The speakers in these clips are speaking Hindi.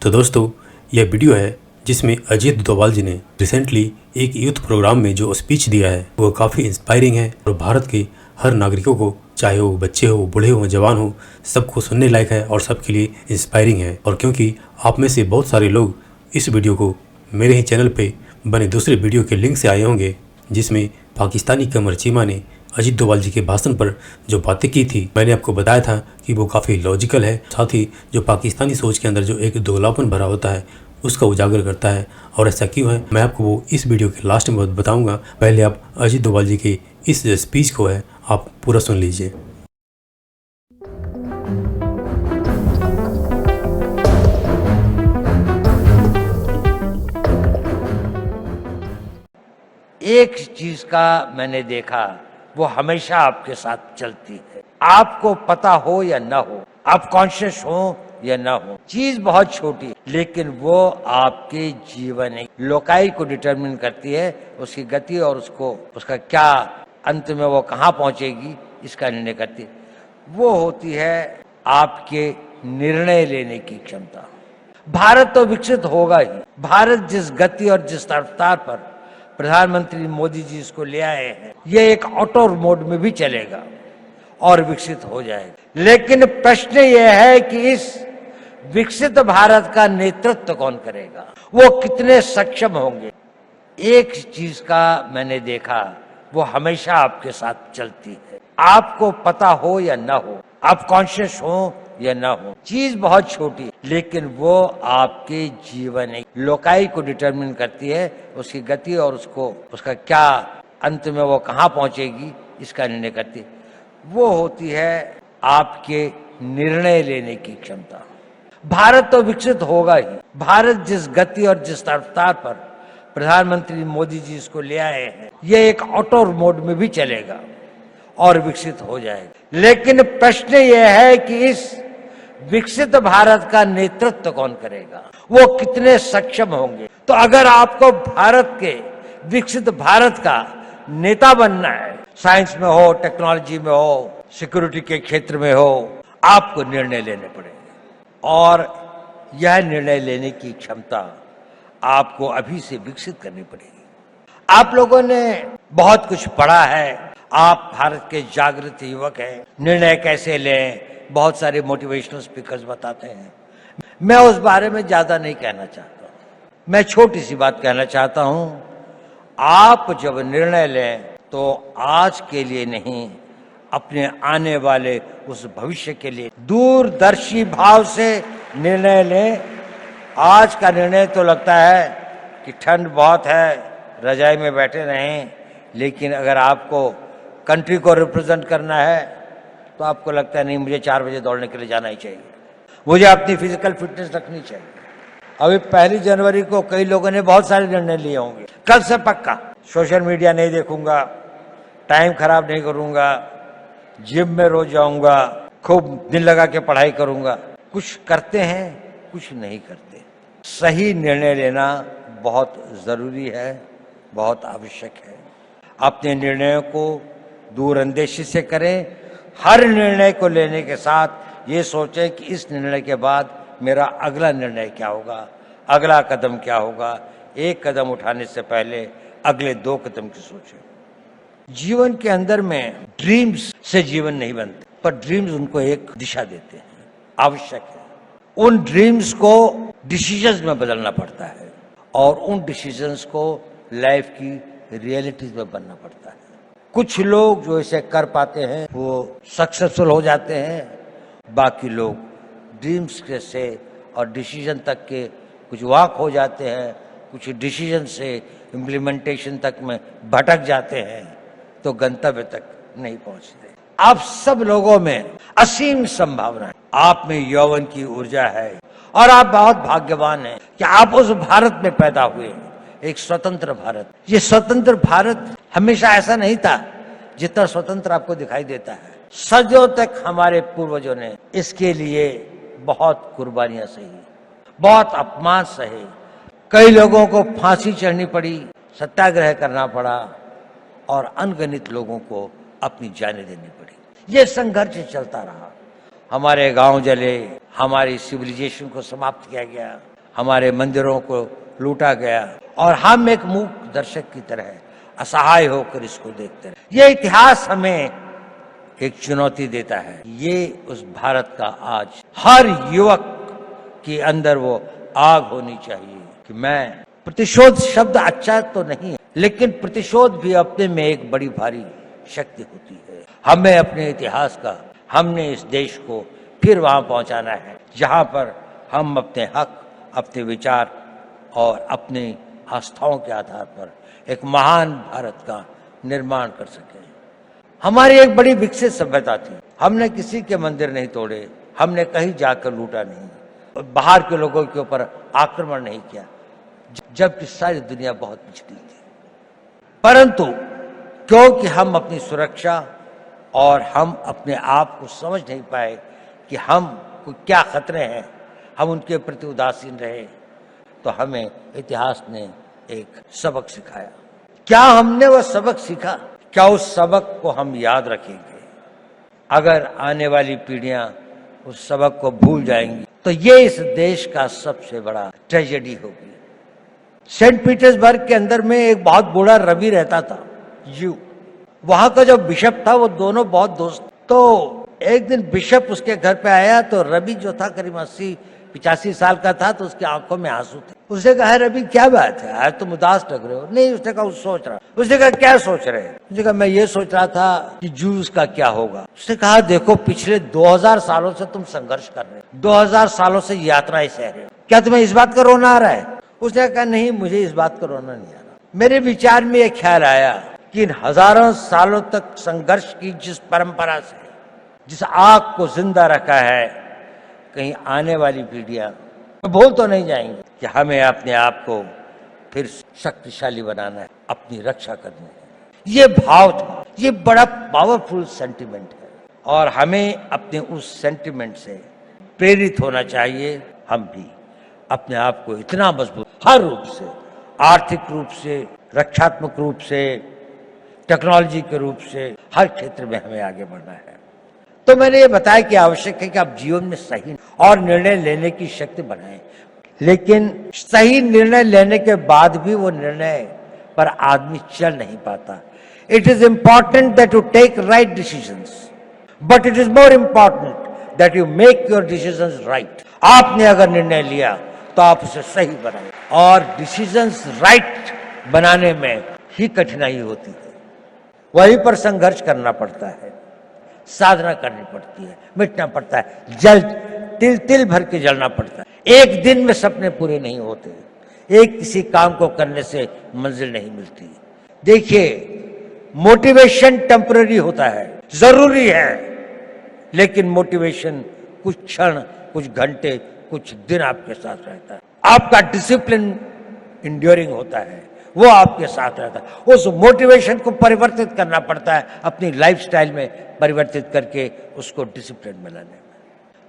तो दोस्तों यह वीडियो है जिसमें अजीत डोभाल जी ने रिसेंटली एक यूथ प्रोग्राम में जो स्पीच दिया है वो काफ़ी इंस्पायरिंग है और भारत के हर नागरिकों को, चाहे वो बच्चे हो, बूढ़े हो, जवान हो, सबको सुनने लायक है और सबके लिए इंस्पायरिंग है। और क्योंकि आप में से बहुत सारे लोग इस वीडियो को मेरे ही चैनल पे बने दूसरे वीडियो के लिंक से आए होंगे जिसमें पाकिस्तानी कमर चीमा ने अजीत डोभाल जी के भाषण पर जो बातें की थी, मैंने आपको बताया था कि वो काफ़ी लॉजिकल है, साथ ही जो पाकिस्तानी सोच के अंदर जो एक दोगलापन भरा होता है उसका उजागर करता है। और ऐसा क्यों है मैं आपको वो इस वीडियो के लास्ट में बताऊंगा। पहले आप अजीत डोभाल जी के इस स्पीच को है आप पूरा सुन लीजिए। एक चीज का मैंने देखा, वो हमेशा आपके साथ चलती है, आपको पता हो या ना हो, आप कॉन्शियस हो या ना हो। चीज बहुत छोटी लेकिन वो आपके जीवन लोकाई को डिटरमिन करती है, उसकी गति और उसका क्या अंत में वो कहाँ पहुंचेगी इसका निर्णय करती है। वो होती है आपके निर्णय लेने की क्षमता। भारत तो विकसित होगा ही। भारत जिस गति और जिस रफ्तार पर प्रधानमंत्री मोदी जी इसको ले आए हैं, ये एक ऑटो मोड में भी चलेगा और विकसित हो जाएगा। लेकिन प्रश्न यह है कि इस विकसित भारत का नेतृत्व कौन करेगा, वो कितने सक्षम होंगे। एक चीज का मैंने देखा, वो हमेशा आपके साथ चलती है, आपको पता हो या ना हो, आप कॉन्शियस हो या ना हो। चीज बहुत छोटी लेकिन वो आपके जीवन लोकाई को डिटरमिन करती है, उसकी गति और उसका क्या अंत में वो कहाँ पहुंचेगी इसका निर्णय करती है। वो होती है आपके निर्णय लेने की क्षमता। भारत तो विकसित होगा ही। भारत जिस गति और जिस रफ्तार पर प्रधानमंत्री मोदी जी इसको ले आए हैं, ये एक ऑटो मोड में भी चलेगा और विकसित हो जाएगा। लेकिन प्रश्न यह है कि इस विकसित भारत का नेतृत्व कौन करेगा, वो कितने सक्षम होंगे। तो अगर आपको भारत के विकसित भारत का नेता बनना है, साइंस में हो, टेक्नोलॉजी में हो, सिक्योरिटी के क्षेत्र में हो, आपको निर्णय लेने पड़ेंगे। और यह निर्णय लेने की क्षमता आपको अभी से विकसित करनी पड़ेगी। आप लोगों ने बहुत कुछ पढ़ा है, आप भारत के जागृत युवक हैं। निर्णय कैसे लें, बहुत सारे मोटिवेशनल स्पीकर्स बताते हैं। मैं उस बारे में ज्यादा नहीं कहना चाहता। मैं छोटी सी बात कहना चाहता हूं, आप जब निर्णय लें तो आज के लिए नहीं, अपने आने वाले उस भविष्य के लिए दूरदर्शी भाव से निर्णय लें। आज का निर्णय तो लगता है कि ठंड बहुत है, रजाई में बैठे रहें, लेकिन अगर आपको कंट्री को रिप्रेजेंट करना है तो आपको लगता है नहीं, मुझे 4 बजे दौड़ने के लिए जाना ही चाहिए, मुझे अपनी फिजिकल फिटनेस रखनी चाहिए। अभी 1 जनवरी को कई लोगों ने बहुत सारे निर्णय लिए होंगे। कल से पक्का सोशल मीडिया नहीं देखूंगा, टाइम खराब नहीं करूंगा, जिम में रोज जाऊंगा, खूब दिल लगा के पढ़ाई करूंगा। कुछ करते हैं, कुछ नहीं करते। सही निर्णय लेना बहुत जरूरी है, बहुत आवश्यक है। अपने निर्णयों को दूरअंदेशी से करें। हर निर्णय को लेने के साथ ये सोचें कि इस निर्णय के बाद मेरा अगला निर्णय क्या होगा, अगला कदम क्या होगा। एक कदम उठाने से पहले अगले 2 कदम की सोचें। जीवन के अंदर में ड्रीम्स से जीवन नहीं बनते, पर ड्रीम्स उनको एक दिशा देते हैं, आवश्यक है। उन ड्रीम्स को डिसीजंस में बदलना पड़ता है और उन डिसीजंस को लाइफ की रियलिटीज में बनना पड़ता है। कुछ लोग जो इसे कर पाते हैं वो सक्सेसफुल हो जाते हैं, बाकी लोग ड्रीम्स के से और डिसीजन तक के कुछ वाक हो जाते हैं, कुछ डिसीजन से इम्प्लीमेंटेशन तक में भटक जाते हैं, तो गंतव्य तक नहीं पहुंचते। आप सब लोगों में असीम संभावना है, आप में यौवन की ऊर्जा है और आप बहुत भाग्यवान हैं कि आप उस भारत में पैदा हुए, एक स्वतंत्र भारत। ये स्वतंत्र भारत हमेशा ऐसा नहीं था जितना स्वतंत्र आपको दिखाई देता है। सदियों तक हमारे पूर्वजों ने इसके लिए बहुत कुर्बानियां सही, बहुत अपमान सहे। कई लोगों को फांसी चढ़नी पड़ी, सत्याग्रह करना पड़ा और अनगिनत लोगों को अपनी जानें देनी पड़ी। ये संघर्ष चलता रहा। हमारे गांव जले, हमारी सिविलाइजेशन को समाप्त किया गया, हमारे मंदिरों को लूटा गया और हम एक मूक दर्शक की तरह असहाय होकर इसको देखते रहे। ये इतिहास हमें एक चुनौती देता है। ये उस भारत का आज हर युवक के अंदर वो आग होनी चाहिए कि मैं, प्रतिशोध शब्द अच्छा तो नहीं है, लेकिन प्रतिशोध भी अपने में एक बड़ी भारी शक्ति होती है। हमें अपने इतिहास का, हमने इस देश को फिर वहां पहुंचाना है जहां पर हम अपने हक, अपने विचार और अपनी आस्थाओं के आधार पर एक महान भारत का निर्माण कर सके। हमारी एक बड़ी विकसित सभ्यता थी। हमने किसी के मंदिर नहीं तोड़े, हमने कहीं जाकर लूटा नहीं, बाहर के लोगों के ऊपर आक्रमण नहीं किया, जबकि सारी दुनिया बहुत पिछड़ी थी। परंतु क्योंकि हम अपनी सुरक्षा और हम अपने आप को समझ नहीं पाए कि हम को क्या खतरे हैं, हम उनके प्रति उदासीन रहे, तो हमें इतिहास ने एक सबक सिखाया। क्या हमने वह सबक सीखा? क्या उस सबक को हम याद रखेंगे? अगर आने वाली पीढ़ियां उस सबक को भूल जाएंगी तो ये इस देश का सबसे बड़ा ट्रेजेडी होगी। सेंट पीटर्सबर्ग के अंदर में एक बहुत बूढ़ा रवि रहता था, वहां का जो बिशप था वो दोनों बहुत दोस्त। तो एक दिन बिशप उसके घर पे आया तो रवि जो था करीब 80-85 साल का था, तो उसकी आंखों में आंसू थे। उसने कहा, रवि क्या बात है, आज तुम उदास लग रहे हो? नहीं, उसने कहा सोच रहा। उसने कहा क्या सोच रहे? उसने कहा मैं ये सोच रहा था कि जूस का क्या होगा। उसने कहा देखो पिछले 2000 सालों से तुम संघर्ष कर रहे हो, 2000 सालों से यात्राएं सह रहे हो, क्या तुम्हें इस बात का रोना आ रहा है? उसने कहा नहीं, मुझे इस बात का रोना नहीं आ रहा। मेरे विचार में एक ख्याल आया कि इन हजारों सालों तक संघर्ष की जिस परंपरा से, जिस आग को जिंदा रखा है, कहीं आने वाली पीढ़ियां भूल तो नहीं जाएंगी कि हमें अपने आप को फिर शक्तिशाली बनाना है, अपनी रक्षा करनी है। ये भाव था, ये बड़ा पावरफुल सेंटिमेंट है और हमें अपने उस सेंटिमेंट से प्रेरित होना चाहिए। हम भी अपने आप को इतना मजबूत हर रूप से, आर्थिक रूप से, रक्षात्मक रूप से, टेक्नोलॉजी के रूप से, हर क्षेत्र में हमें आगे बढ़ना है। तो मैंने ये बताया कि आवश्यक है कि आप जीवन में सही और निर्णय लेने की शक्ति बनाएं, लेकिन सही निर्णय लेने के बाद भी वो निर्णय पर आदमी चल नहीं पाता। It is important that you take right decisions, but it is more important that you make your decisions right. आपने अगर निर्णय लिया तो आप उसे सही बनाएं, और डिसीजंस राइट बनाने में ही कठिनाई होती है, वहीं पर संघर्ष करना पड़ता है, साधना करनी पड़ती है, मिटना पड़ता है, जल तिल तिल भर के जलना पड़ता है। एक दिन में सपने पूरे नहीं होते, एक किसी काम को करने से मंजिल नहीं मिलती। देखिए, मोटिवेशन टेम्पररी होता है, जरूरी है, लेकिन मोटिवेशन कुछ क्षण, कुछ घंटे, कुछ दिन आपके साथ रहता है। आपका डिसिप्लिन इंड्योरिंग होता है, वो आपके साथ रहता है। उस मोटिवेशन को परिवर्तित करना पड़ता है, अपनी लाइफस्टाइल में परिवर्तित करके उसको डिसिप्लिन में लाने में।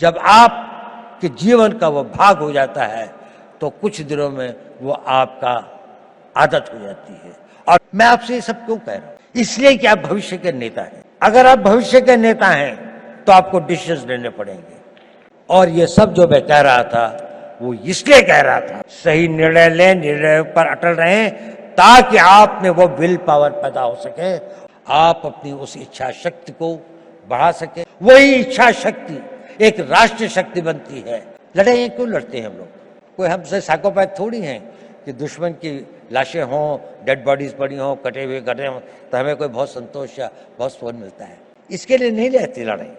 जब आपके जीवन का वो भाग हो जाता है तो कुछ दिनों में वो आपका आदत हो जाती है। और मैं आपसे ये सब क्यों कह रहा हूं? इसलिए कि आप भविष्य के नेता हैं। अगर आप भविष्य के नेता हैं तो आपको डिसीजन लेने पड़ेंगे। और ये सब जो मैं कह रहा था वो इसलिए कह रहा था, सही निर्णय लें, निर्णय पर अटल रहें, ताकि आप में वो विल पावर पैदा हो सके, आप अपनी उस इच्छा शक्ति को बढ़ा सके। वही इच्छा शक्ति एक राष्ट्रीय शक्ति बनती है। लड़ाइयाँ क्यों लड़ते हैं हम लोग? कोई हमसे साइकोपैथ थोड़ी हैं कि दुश्मन की लाशें हों, डेड बॉडीज पड़ी हों, कटे हुए गड्ढे हों तो हमें कोई बहुत संतोष या बहुत सुकून मिलता है। इसके लिए नहीं रहती लड़ाई।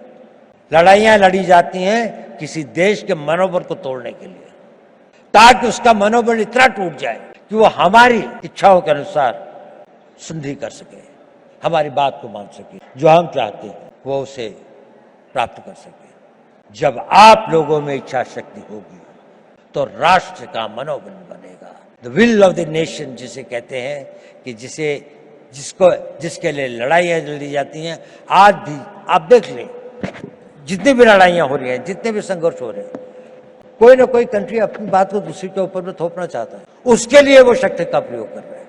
लड़ाइयाँ लड़ी जाती हैं किसी देश के मनोबल को तोड़ने के लिए, ताकि उसका मनोबल इतना टूट जाए कि वो हमारी इच्छाओं के अनुसार संधि कर सके, हमारी बात को मान सके, जो हम चाहते हैं वो उसे प्राप्त कर सके। जब आप लोगों में इच्छा शक्ति होगी तो राष्ट्र का मनोबल बनेगा। The will of the nation जिसे कहते हैं, कि जिसके लिए लड़ाइयाँ लड़ी जाती हैं। आज भी आप देख लें, जितनी भी लड़ाइयाँ हो रही हैं, जितने भी संघर्ष हो रहे हैं, कोई ना कोई कंट्री अपनी बात को दूसरी के ऊपर में थोपना चाहता है, उसके लिए वो शक्ति का प्रयोग कर रहे हैं।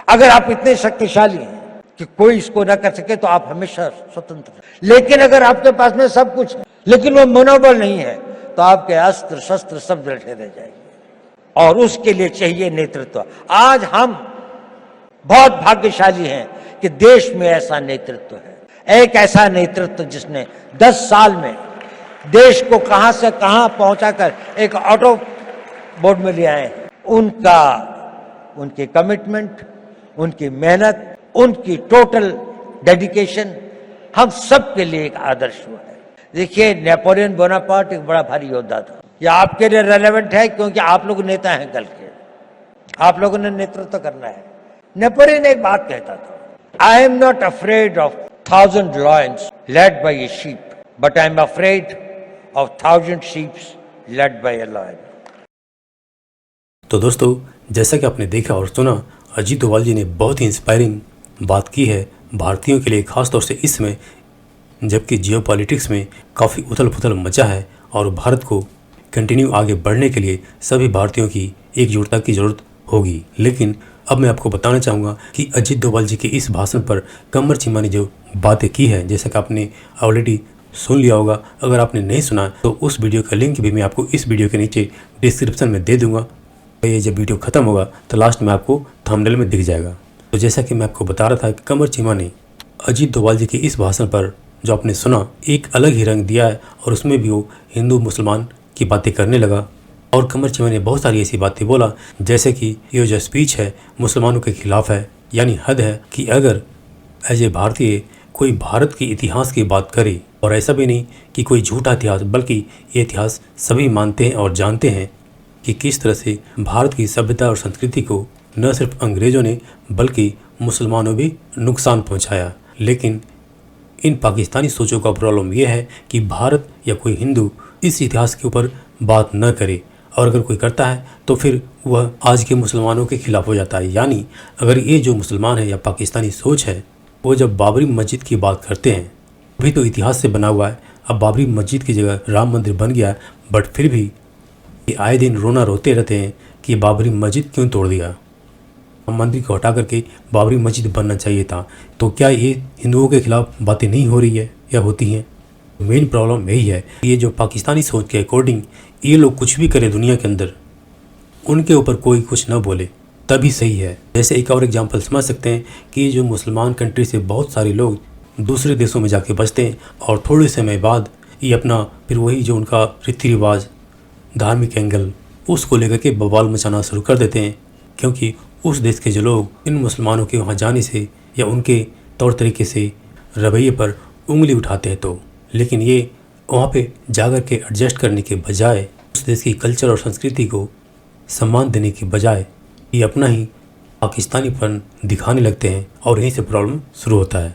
अगर आप इतने शक्तिशाली हैं कि कोई इसको ना कर सके तो आप हमेशा स्वतंत्र हैं। लेकिन अगर आपके पास में सब कुछ है लेकिन वो मनोबल नहीं है तो आपके अस्त्र शस्त्र सब बैठे रह जाएंगे। और उसके लिए चाहिए नेतृत्व। आज हम बहुत भाग्यशाली हैं कि देश में ऐसा नेतृत्व है, एक ऐसा नेतृत्व जिसने 10 साल में देश को कहां से कहां पहुंचाकर एक ऑटो बोर्ड में ले आए। उनकी कमिटमेंट, उनकी मेहनत, उनकी टोटल डेडिकेशन हम सब के लिए एक आदर्श हुआ है। देखिए, नेपोलियन बोनापार्ट एक बड़ा भारी योद्धा था। यह आपके लिए रेलेवेंट है क्योंकि आप लोग नेता हैं कल के, आप लोगों ने नेतृत्व करना है। नेपोलियन एक बात कहता था, I am not afraid of 1000 lions led by a sheep, but I am afraid of 1000 sheeps led by a lion. तो दोस्तों, जैसा कि आपने देखा और सुना, अजीत डोभाल जी ने बहुत ही इंस्पायरिंग बात की है भारतीयों के लिए, खासतौर से इस समय जबकि जियोपॉलिटिक्स में काफ़ी उथल पुथल मचा है और भारत को कंटिन्यू आगे बढ़ने के लिए सभी भारतीयों की एकजुटता की ज़रूरत होगी। लेकिन अब मैं आपको बताना चाहूँगा कि अजीत डोभाल जी के इस भाषण पर कमर चीमा ने जो बातें की है, जैसा कि आपने ऑलरेडी सुन लिया होगा, अगर आपने नहीं सुना तो उस वीडियो का लिंक भी मैं आपको इस वीडियो के नीचे डिस्क्रिप्शन में दे दूँगा। ये जब वीडियो ख़त्म होगा तो लास्ट में आपको थंबनेल में दिख जाएगा। तो जैसा कि मैं आपको बता रहा था कि कमर चीमा ने अजीत डोभाल जी के इस भाषण पर जो आपने सुना, एक अलग ही रंग दिया है और उसमें भी वो हिंदू मुसलमान की बातें करने लगा। और कमर चीमा ने बहुत सारी ऐसी बातें बोला, जैसे कि ये जो स्पीच है मुसलमानों के खिलाफ है, यानी हद है कि अगर एज ए भारतीय कोई भारत के इतिहास की बात करे, और ऐसा भी नहीं कि कोई झूठा इतिहास, बल्कि ये इतिहास सभी मानते हैं और जानते हैं कि किस तरह से भारत की सभ्यता और संस्कृति को न सिर्फ अंग्रेज़ों ने बल्कि मुसलमानों भी नुकसान पहुंचाया। लेकिन इन पाकिस्तानी सोचों का प्रॉब्लम यह है कि भारत या कोई हिंदू इस इतिहास के ऊपर बात न करे, और अगर कोई करता है तो फिर वह आज के मुसलमानों के खिलाफ हो जाता है। यानी अगर ये जो मुसलमान है या पाकिस्तानी सोच है, वो जब बाबरी मस्जिद की बात करते हैं, अभी तो इतिहास से बना हुआ है, अब बाबरी मस्जिद की जगह राम मंदिर बन गया है, बट फिर भी ये आए दिन रोना रोते रहते हैं कि बाबरी मस्जिद क्यों तोड़ दिया, राम मंदिर को हटा करके बाबरी मस्जिद बनना चाहिए था। तो क्या ये हिंदुओं के खिलाफ बातें नहीं हो रही है या होती हैं? मेन प्रॉब्लम यही है, ये जो पाकिस्तानी सोच के अकॉर्डिंग ये लोग कुछ भी करें दुनिया के अंदर, उनके ऊपर कोई कुछ न बोले तभी सही है। जैसे एक और एग्जांपल समझ सकते हैं कि जो मुसलमान कंट्री से बहुत सारे लोग दूसरे देशों में जाके बसते हैं और थोड़े समय बाद ये अपना फिर वही जो उनका रीति रिवाज, धार्मिक एंगल, उसको लेकर के बवाल मचाना शुरू कर देते हैं, क्योंकि उस देश के जो लोग इन मुसलमानों के वहाँ जाने से या उनके तौर तरीके से रवैये पर उंगली उठाते हैं। तो लेकिन ये वहाँ पे जाकर के एडजस्ट करने के बजाय, उस देश की कल्चर और संस्कृति को सम्मान देने के बजाय ये अपना ही पाकिस्तानीपन दिखाने लगते हैं और यहीं से प्रॉब्लम शुरू होता है।